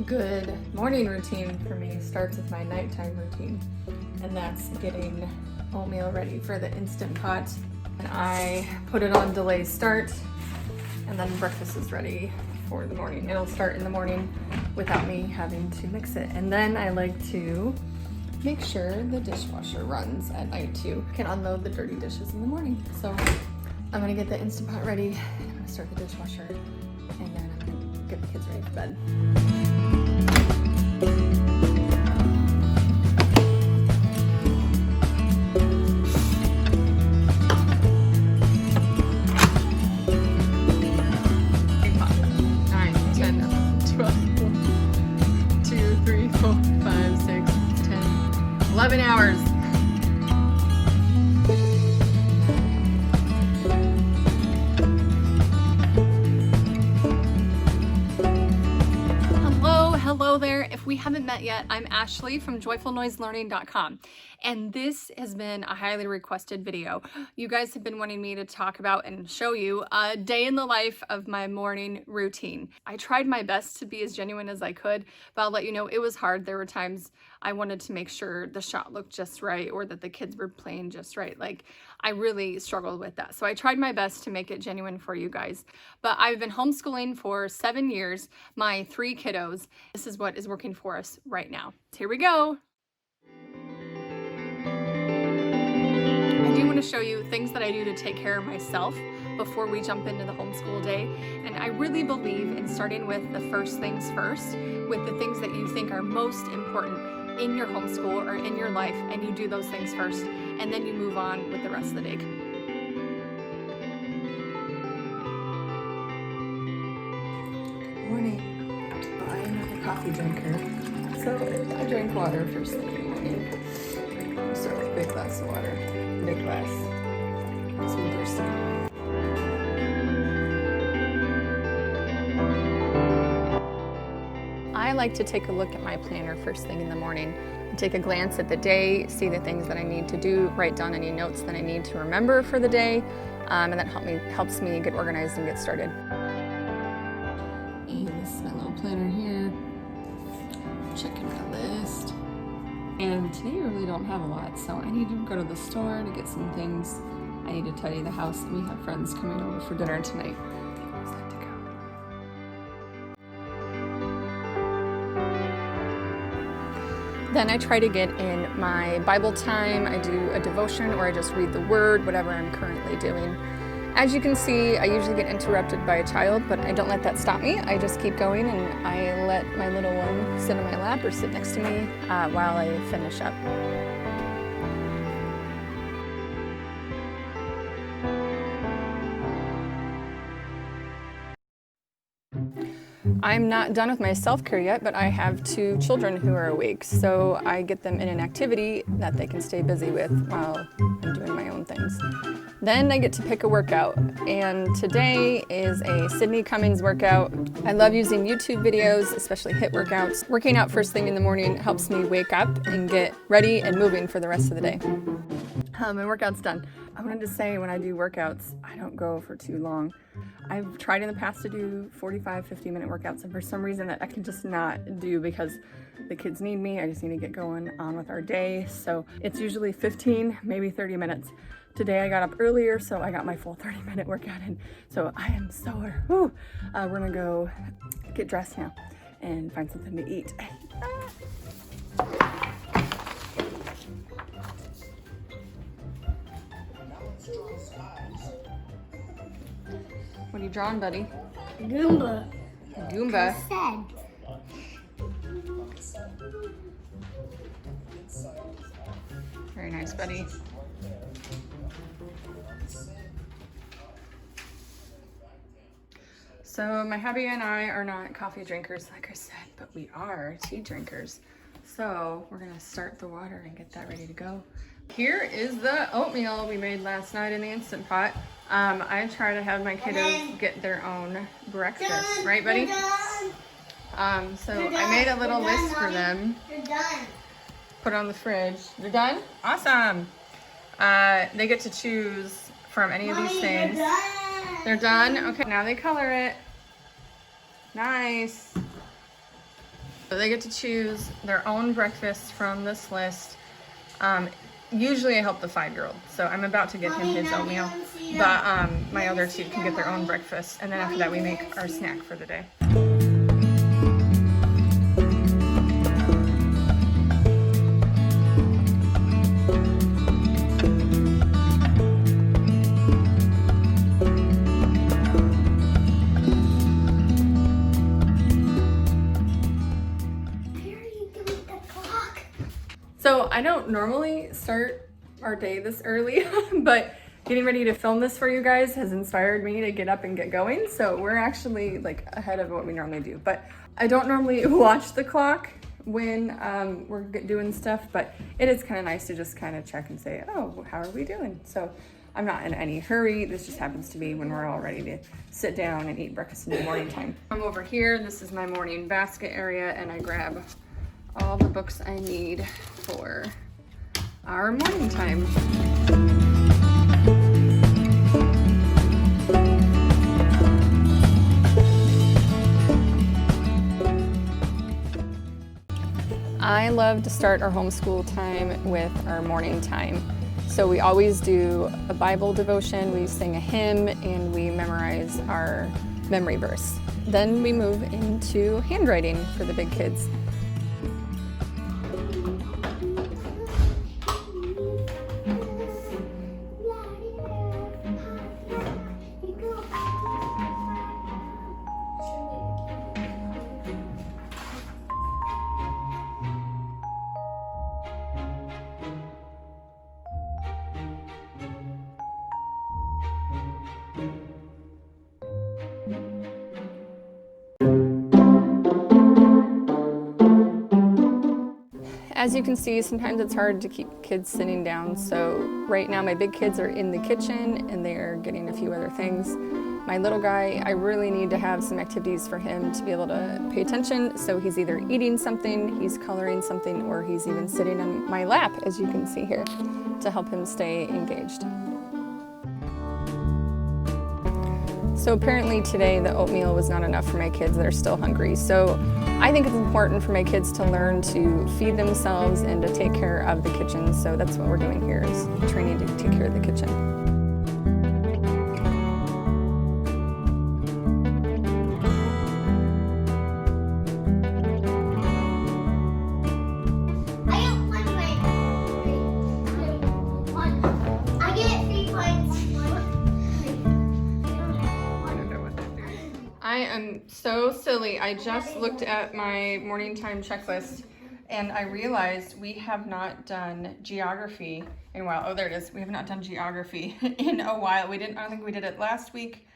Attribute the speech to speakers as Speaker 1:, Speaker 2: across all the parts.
Speaker 1: good morning routine for me starts with my nighttime routine, and that's getting oatmeal ready for the Instant Pot. And I put it on delay start, and then breakfast is ready for the morning. It'll start in the morning without me having to mix it. And then I like to make sure the dishwasher runs at night too. Can unload the dirty dishes in the morning. So I'm gonna get the Instant Pot ready. I'm gonna start the dishwasher, and then I'm gonna get the kids ready for bed. Hours. Hello there. If we haven't met yet, I'm Ashley from joyfulnoiselearning.com, and this has been a highly requested video. You guys have been wanting me to talk about and show you a day in the life of my morning routine. I tried my best to be as genuine as I could, but I'll let you know it was hard. There were times I wanted to make sure the shot looked just right or that the kids were playing just right. Like, I really struggled with that. So I tried my best to make it genuine for you guys. But I've been homeschooling for 7 years, my 3 kiddos. This is what is working for us right now. Here we go. I do want to show you things that I do to take care of myself before we jump into the homeschool day. And I really believe in starting with the first things first, with the things that you think are most important in your homeschool or in your life, and you do those things first, and then you move on with the rest of the day. Good morning. I am not a coffee drinker, so I drink water first thing in the morning. I'll start with a big glass of water. Big glass. So I'm thirsty. I like to take a look at my planner first thing in the morning. Take a glance at the day, see the things that I need to do, write down any notes that I need to remember for the day, and that helps me get organized and get started. And this is my little planner here. Checking my list. And today we really don't have a lot, so I need to go to the store to get some things. I need to tidy the house, and we have friends coming over for dinner tonight. Then I try to get in my Bible time. I do a devotion, or I just read the word, whatever I'm currently doing. As you can see, I usually get interrupted by a child, but I don't let that stop me. I just keep going, and I let my little one sit in my lap or sit next to me while I finish up. I'm not done with my self-care yet, but I have 2 children who are awake, so I get them in an activity that they can stay busy with while I'm doing my own things. Then I get to pick a workout, and today is a Sydney Cummings workout. I love using YouTube videos, especially HIIT workouts. Working out first thing in the morning helps me wake up and get ready and moving for the rest of the day. My workout's done. I wanted to say, when I do workouts, I don't go for too long. I've tried in the past to do 45, 50-minute workouts, and for some reason that I can just not do because the kids need me. I just need to get going on with our day. So it's usually 15, maybe 30 minutes. Today I got up earlier, so I got my full 30-minute workout in. So I am sore. Woo. We're gonna go get dressed now and find something to eat. What are you drawing, buddy?
Speaker 2: Goomba.
Speaker 1: Goomba. Very nice, buddy. So my hubby and I are not coffee drinkers, like I said, but we are tea drinkers. So we're gonna start the water and get that ready to go. Here is the oatmeal we made last night in the Instant Pot. I try to have my kiddos get their own breakfast, right, buddy? So I made a little list for them.
Speaker 2: They're done.
Speaker 1: Put on the fridge. They're done? Awesome. They get to choose from any of these things. They're done? Okay, now they color it. Nice. So they get to choose their own breakfast from this list. Usually I help the 5-year-old, so I'm about to get him his oatmeal, but my other two can get their own breakfast, and then after that we make our snack for the day. So I don't normally start our day this early, but getting ready to film this for you guys has inspired me to get up and get going. So we're actually like ahead of what we normally do. But I don't normally watch the clock when we're doing stuff, but it is kind of nice to just kind of check and say, oh, how are we doing? So I'm not in any hurry. This just happens to be when we're all ready to sit down and eat breakfast in the morning time. I'm over here. This is my morning basket area, and I grab all the books I need for our morning time. I love to start our homeschool time with our morning time. So we always do a Bible devotion, we sing a hymn, and we memorize our memory verse. Then we move into handwriting for the big kids. As you can see, sometimes it's hard to keep kids sitting down, so right now my big kids are in the kitchen and they're getting a few other things. My little guy, I really need to have some activities for him to be able to pay attention, so he's either eating something, he's coloring something, or he's even sitting on my lap, as you can see here, to help him stay engaged. So apparently today the oatmeal was not enough for my kids that are still hungry. So I think it's important for my kids to learn to feed themselves and to take care of the kitchen. So that's what we're doing here, is training to take care of the kitchen. I am so silly. I just looked at my morning time checklist and I realized we have not done geography in a while. Oh, there it is. We have not done geography in a while. I don't think we did it last week.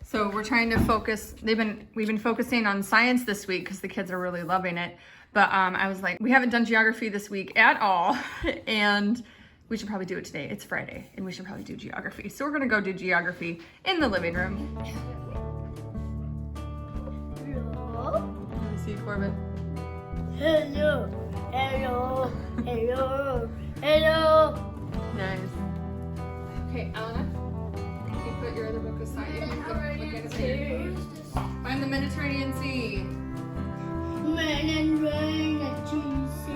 Speaker 1: So we're trying to focus. We've been focusing on science this week because the kids are really loving it. But I was like, we haven't done geography this week at all. And we should probably do it today. It's Friday and we should probably do geography. So we're gonna go do geography in the living room. See Corbin.
Speaker 2: Hello, hello, hello, hello.
Speaker 1: Nice. Okay, Elena, you put your other book aside. You can look at it later. Find the Mediterranean Sea.
Speaker 2: Mediterranean Sea.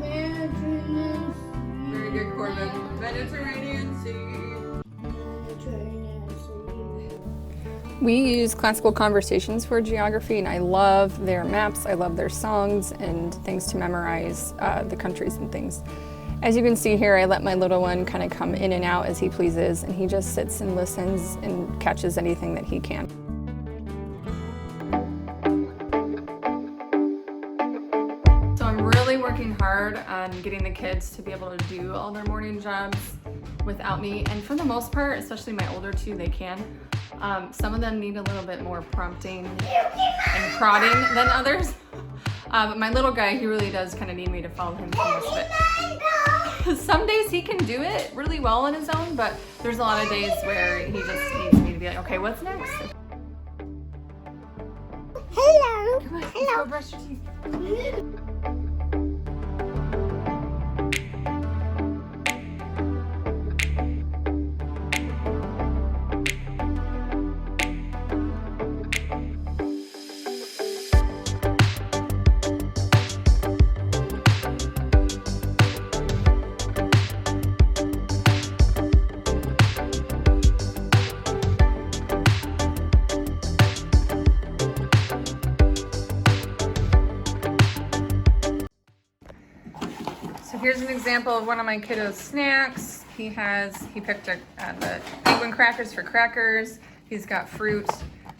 Speaker 2: Mediterranean Sea.
Speaker 1: Very good, Corbin. Mediterranean Sea.
Speaker 2: Mediterranean Sea.
Speaker 1: We use classical conversations for geography, and I love their maps, I love their songs and things to memorize the countries and things. As you can see here, I let my little one kind of come in and out as he pleases, and he just sits and listens and catches anything that he can. So I'm really working hard on getting the kids to be able to do all their morning jobs without me, and for the most part, especially my older two, they can. Some of them need a little bit more prompting and prodding than others. But my little guy, he really does kind of need me to follow him for most of it. Some days he can do it really well on his own, but there's a lot of days where he just needs me to be like, okay, what's next?
Speaker 2: Hello.
Speaker 1: Come on, let's go brush your teeth. So here's an example of one of my kiddos' snacks. He picked the penguin crackers for crackers. He's got fruit,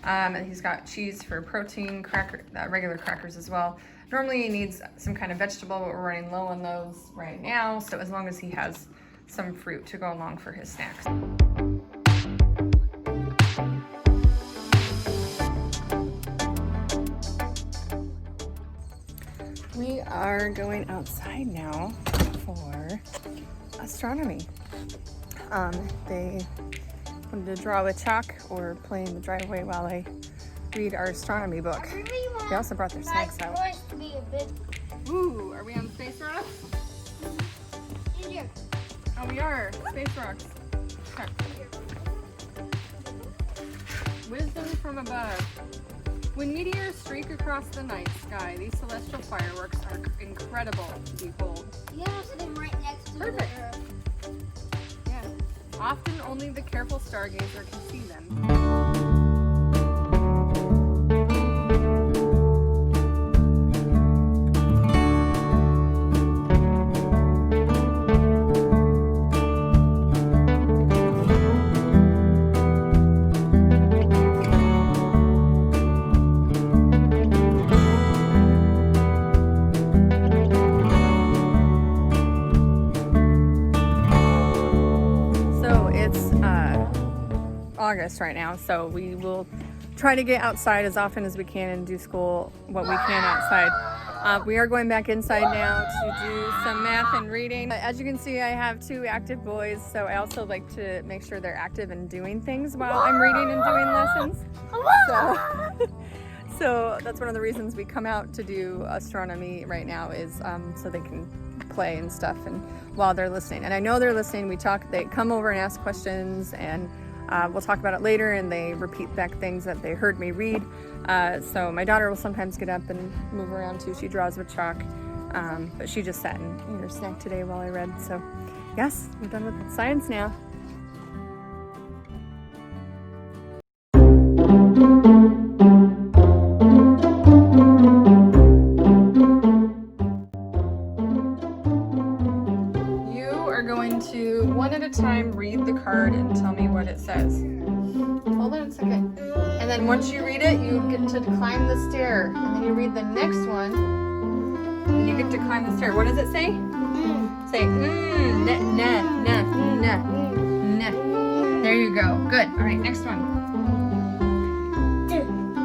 Speaker 1: and he's got cheese for protein, regular crackers as well. Normally he needs some kind of vegetable, but we're running low on those right now. So as long as he has some fruit to go along for his snacks. We are going outside now for astronomy. They wanted to draw with chalk or play in the driveway while I read our astronomy book. They also brought their snacks out. Ooh, are we on Space Rocks? Oh, we are. Space Rocks. Okay. Wisdom from above. When meteors streak across the night sky, these celestial fireworks are incredible to behold.
Speaker 2: You have to sit right next to
Speaker 1: Perfect.
Speaker 2: the Earth.
Speaker 1: Yeah. Often only the careful stargazer can see them. August right now, so we will try to get outside as often as we can and do school what we can outside. We are going back inside now to do some math and reading. As you can see, I have two active boys, so I also like to make sure they're active and doing things while I'm reading and doing lessons. So that's one of the reasons we come out to do astronomy right now, is so they can play and stuff and while they're listening. And I know they're listening. They come over and ask questions, and we'll talk about it later, and they repeat back things that they heard me read. So my daughter will sometimes get up and move around too. She draws with chalk, but she just sat and ate her snack today while I read. So yes, we're done with science now. You are going to, one at a time, read the card and tell me what it says. Hold on a second. And then once you read it, you get to climb the stair. And then you read the next one, and you get to climb the stair. What does it say? Say, nah, nah, nah, nah, nah. There you go. Good. All right, next one.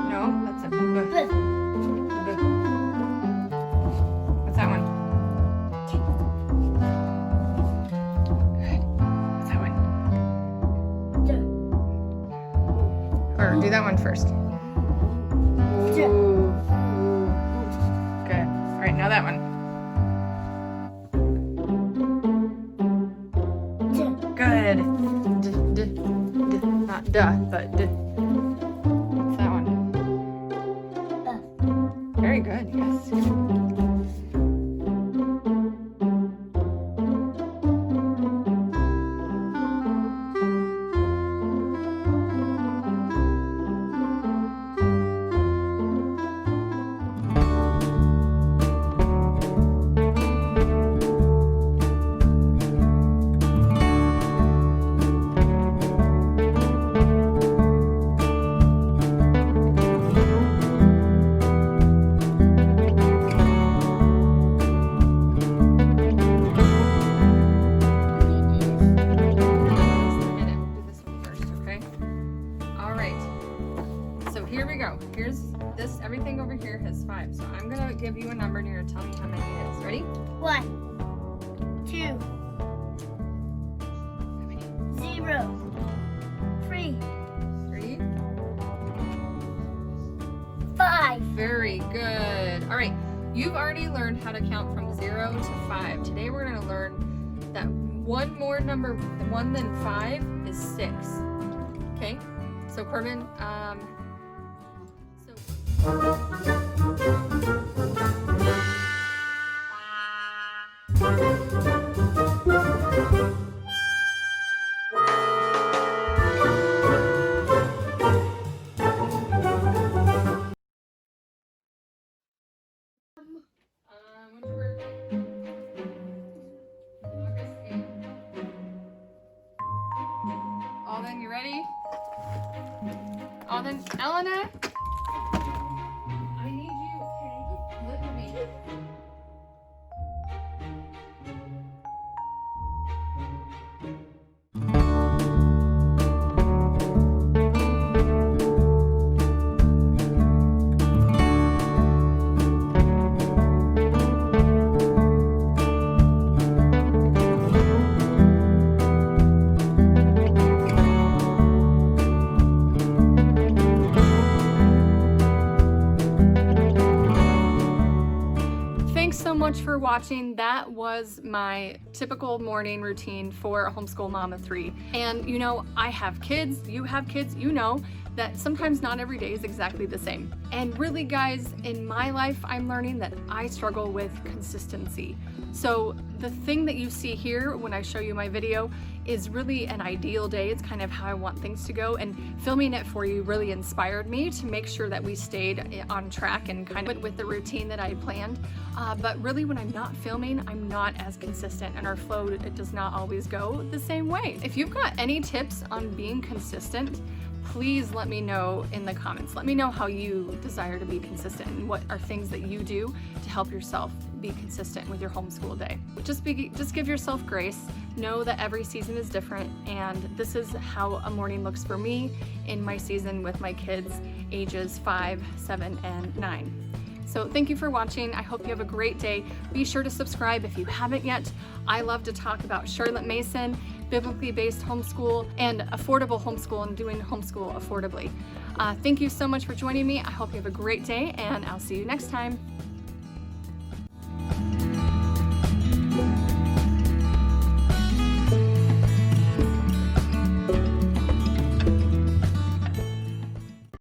Speaker 1: No, that's a b. What's that one? Good. What's that one? Or do that one first. Ooh. Good. All right, now that one. Good. Not duh, but d. What's that one? Very good, yes. Here's this, everything over here has 5. So I'm gonna give you a number and you're gonna tell me how many it is. Ready?
Speaker 2: 1, 2, 0, 3, 5.
Speaker 1: Very good. All right, you've already learned how to count from 0 to 5. Today we're gonna learn that one more number, one than 5 is 6. Okay? So Corbin, when's your birthday? Now then, Elena, I need you to look at me. So much for watching. That was my typical morning routine for Homeschool Mama 3. And you know, I have kids, you have kids, you know that sometimes not every day is exactly the same. And really guys, in my life, I'm learning that I struggle with consistency. So the thing that you see here when I show you my video is really an ideal day. It's kind of how I want things to go, and filming it for you really inspired me to make sure that we stayed on track and kind of with the routine that I planned. But really when I'm not filming, I'm not as consistent, and our flow, it does not always go the same way. If you've got any tips on being consistent, please let me know in the comments. Let me know how you desire to be consistent and what are things that you do to help yourself be consistent with your homeschool day. Just give yourself grace. Know that every season is different, and this is how a morning looks for me in my season with my kids ages 5, 7, and 9. So thank you for watching. I hope you have a great day. Be sure to subscribe if you haven't yet. I love to talk about Charlotte Mason, biblically based homeschool, and affordable homeschool, and doing homeschool affordably. Thank you so much for joining me. I hope you have a great day, and I'll see you next time.